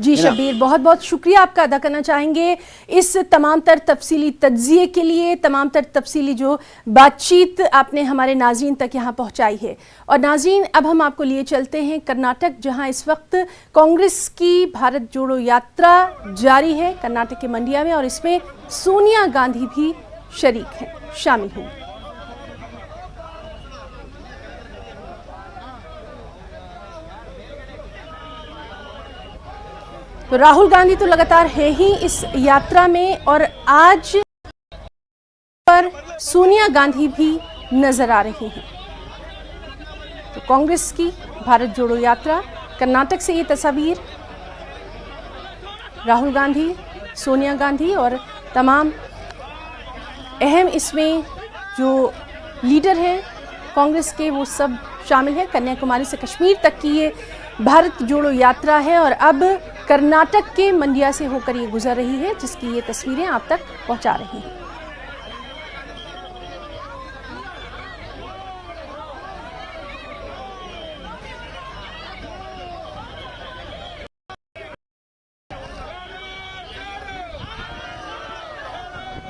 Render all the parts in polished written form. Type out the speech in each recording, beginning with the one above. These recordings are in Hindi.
जी शब्बीर, बहुत बहुत शुक्रिया आपका अदा करना चाहेंगे इस तमाम तर तफसीली तज्जिए के लिए, तमाम तर तफसीली जो बातचीत आपने हमारे नाज़रीन तक यहाँ पहुँचाई है। और नाज़रीन, अब हम आपको लिए चलते हैं कर्नाटक, जहाँ इस वक्त कांग्रेस की भारत जोड़ो यात्रा जारी है कर्नाटक के मंडिया में, और इसमें सोनिया गांधी भी शरीक हैं, शामिल हुई। तो राहुल गांधी तो लगातार है ही इस यात्रा में, और आज पर सोनिया गांधी भी नजर आ रही हैं। तो कांग्रेस की भारत जोड़ो यात्रा, कर्नाटक से ये तस्वीर, राहुल गांधी, सोनिया गांधी और तमाम अहम इसमें जो लीडर हैं कांग्रेस के, वो सब शामिल हैं। कन्याकुमारी से कश्मीर तक की ये भारत जोड़ो यात्रा है और अब कर्नाटक के मंडिया से होकर ये गुजर रही है, जिसकी ये तस्वीरें आप तक पहुंचा रही हैं।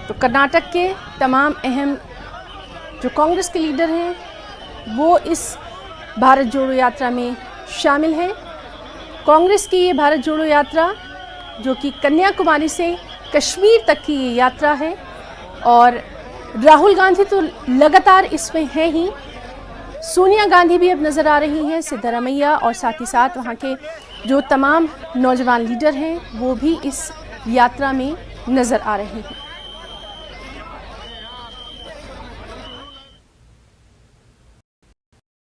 तो कर्नाटक के तमाम अहम जो कांग्रेस के लीडर हैं वो इस भारत जोड़ो यात्रा में शामिल हैं। कांग्रेस की ये भारत जोड़ो यात्रा जो कि कन्याकुमारी से कश्मीर तक की ये यात्रा है, और राहुल गांधी तो लगातार इसमें है ही, सोनिया गांधी भी अब नज़र आ रही हैं, सिद्धरामैया, और साथ ही साथ वहाँ के जो तमाम नौजवान लीडर हैं वो भी इस यात्रा में नज़र आ रहे हैं।